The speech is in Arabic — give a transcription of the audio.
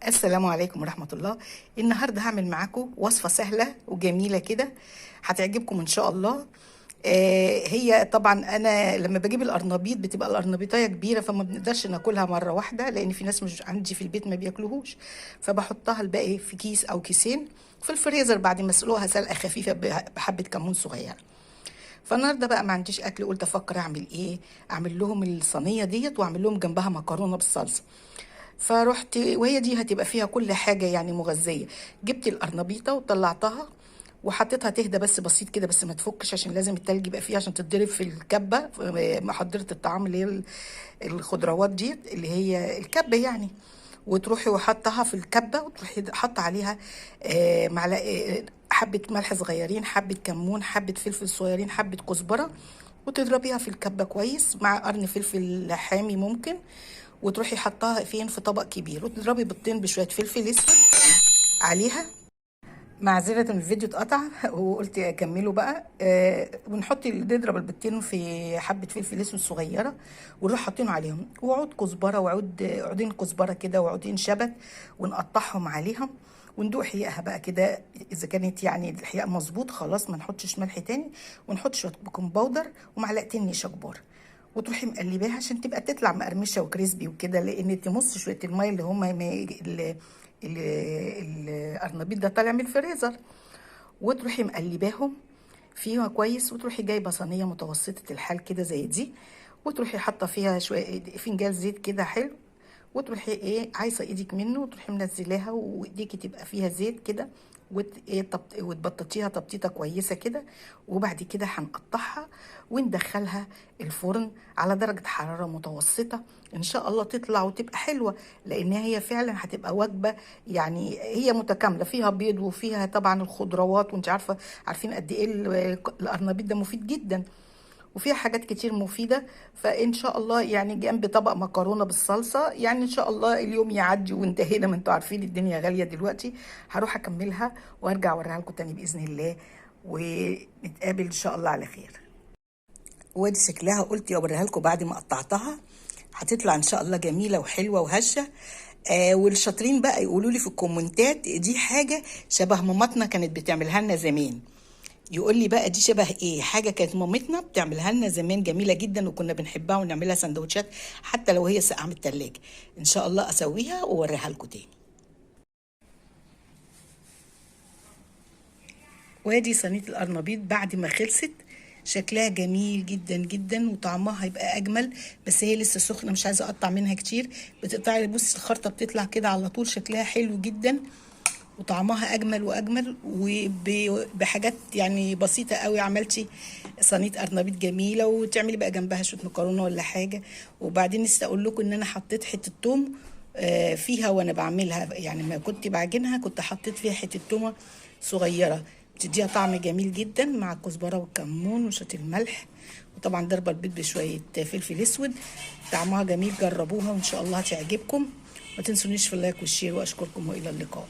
السلام عليكم ورحمة الله. النهاردة هعمل معاكم وصفة سهلة وجميلة كده هتعجبكم إن شاء الله. هي طبعا أنا لما بجيب القرنبيط بتبقى القرنبيطاية كبيرة، فما بنقدرش ناكلها مرة واحدة لأن في ناس مش عندي في البيت ما بياكلوهوش، فبحطها الباقي في كيس أو كيسين في الفريزر بعد ما اسلقها سلقة خفيفة بحبة كمون صغيرة. فالنهارده بقى ما عنديش أكل، قلت أفكر أعمل إيه، أعمل لهم الصينية ديت وأعمل لهم جنبها مكرونة بالصلصة. فرحت وهي دي هتبقى فيها كل حاجة يعني مغذية. جبت القرنبيطة وطلعتها وحطيتها تهدى بس بسيط كده، بس ما تفكش عشان لازم التلج يبقى فيها عشان تتضرب في الكبة محضرة الطعام اللي هي الخضروات دي اللي هي الكبة يعني. وتروحي وحطها في الكبة وتروحي حط عليها معلقة حبة ملح صغيرين، حبة كمون، حبة فلفل صغيرين، حبة كزبرة، وتضربيها في الكبة كويس مع قرن فلفل حامي ممكن. وتروحي حطها فين في طبق كبير وتضربي بيضتين بشويه فلفل اسود عليها. معذرة ان الفيديو اتقطع وقلت اكمله بقى. ونحط نضرب البيضتين في حبه فلفل اسود صغيره ونروح حاطينه عليهم وعود كزبره عودين كزبره كده وعودين شبت ونقطعهم عليهم وندوق حقيقها بقى كده. اذا كانت يعني الحقيقه مظبوط خلاص ما نحطش ملح تاني، ونحط شويه بيكنج باودر ومعلقتين نشا كبار وتروحي مقلباها عشان تبقى تطلع مقرمشه وكريسبي وكده، لان تمص شويه الميه اللي هم القرنبيط ده طالع من الفريزر. وتروحي مقلباهم فيها كويس وتروحي جايبه صينيه متوسطه الحال كده زي دي، وتروحي حاطه فيها شويه فنجان زيت كده حلو، وتروحي عايزه ايدك منه وتروحي منزلاها وايديكي تبقى فيها زيت كده وتبططيها تبطيطه كويسه كده. وبعد كده هنقطعها وندخلها الفرن على درجه حراره متوسطه ان شاء الله تطلع وتبقى حلوه، لان هي فعلا هتبقى وجبه يعني هي متكامله فيها بيض وفيها طبعا الخضروات، وانت عارفين قد ايه القرنبيط ده مفيد جدا وفيها حاجات كتير مفيدة. فإن شاء الله يعني جنب طبق مكرونة بالصلصة يعني إن شاء الله اليوم يعدي وانتهينا، ما انتوا عارفين الدنيا غالية دلوقتي. هروح أكملها وأرجع أوريها لكم تاني بإذن الله، ونتقابل إن شاء الله على خير. وادي شكلها قلت أوريها لكم بعد ما قطعتها، هتطلع إن شاء الله جميلة وحلوة وهشة. والشاطرين بقى يقولوا لي في الكومنتات دي حاجة شبه مامتنا كانت بتعملها لنا زمان. يقول لي بقى دي شبه ايه؟ حاجه كانت مامتنا بتعملها لنا زمان جميله جدا وكنا بنحبها ونعملها سندوتشات حتى لو هي ساقعه من التلاجة. ان شاء الله اسويها واوريها لكم تاني. وادي صينيه القرنبيط بعد ما خلصت، شكلها جميل جدا جدا وطعمها هيبقى اجمل، بس هي لسه سخنه مش عايزه اقطع منها كتير. بتقطعي بصي الخرطه بتطلع كده على طول، شكلها حلو جدا وطعمها اجمل واجمل وبحاجات يعني بسيطه قوي. عملتي صينيه قرنبيط جميله وتعملي بقى جنبها شويه مكرونه ولا حاجه. وبعدين لسه اقول لكم ان انا حطيت حته توم فيها وانا بعملها، يعني ما كنت بعجنها كنت حطيت فيها حته تومه صغيره بتديها طعم جميل جدا مع الكزبره والكمون وشويه الملح، وطبعا ضربه البيض بشويه فلفل اسود. طعمها جميل، جربوها وان شاء الله هتعجبكم. ما تنسونيش في اللايك والشير، واشكركم والى اللقاء.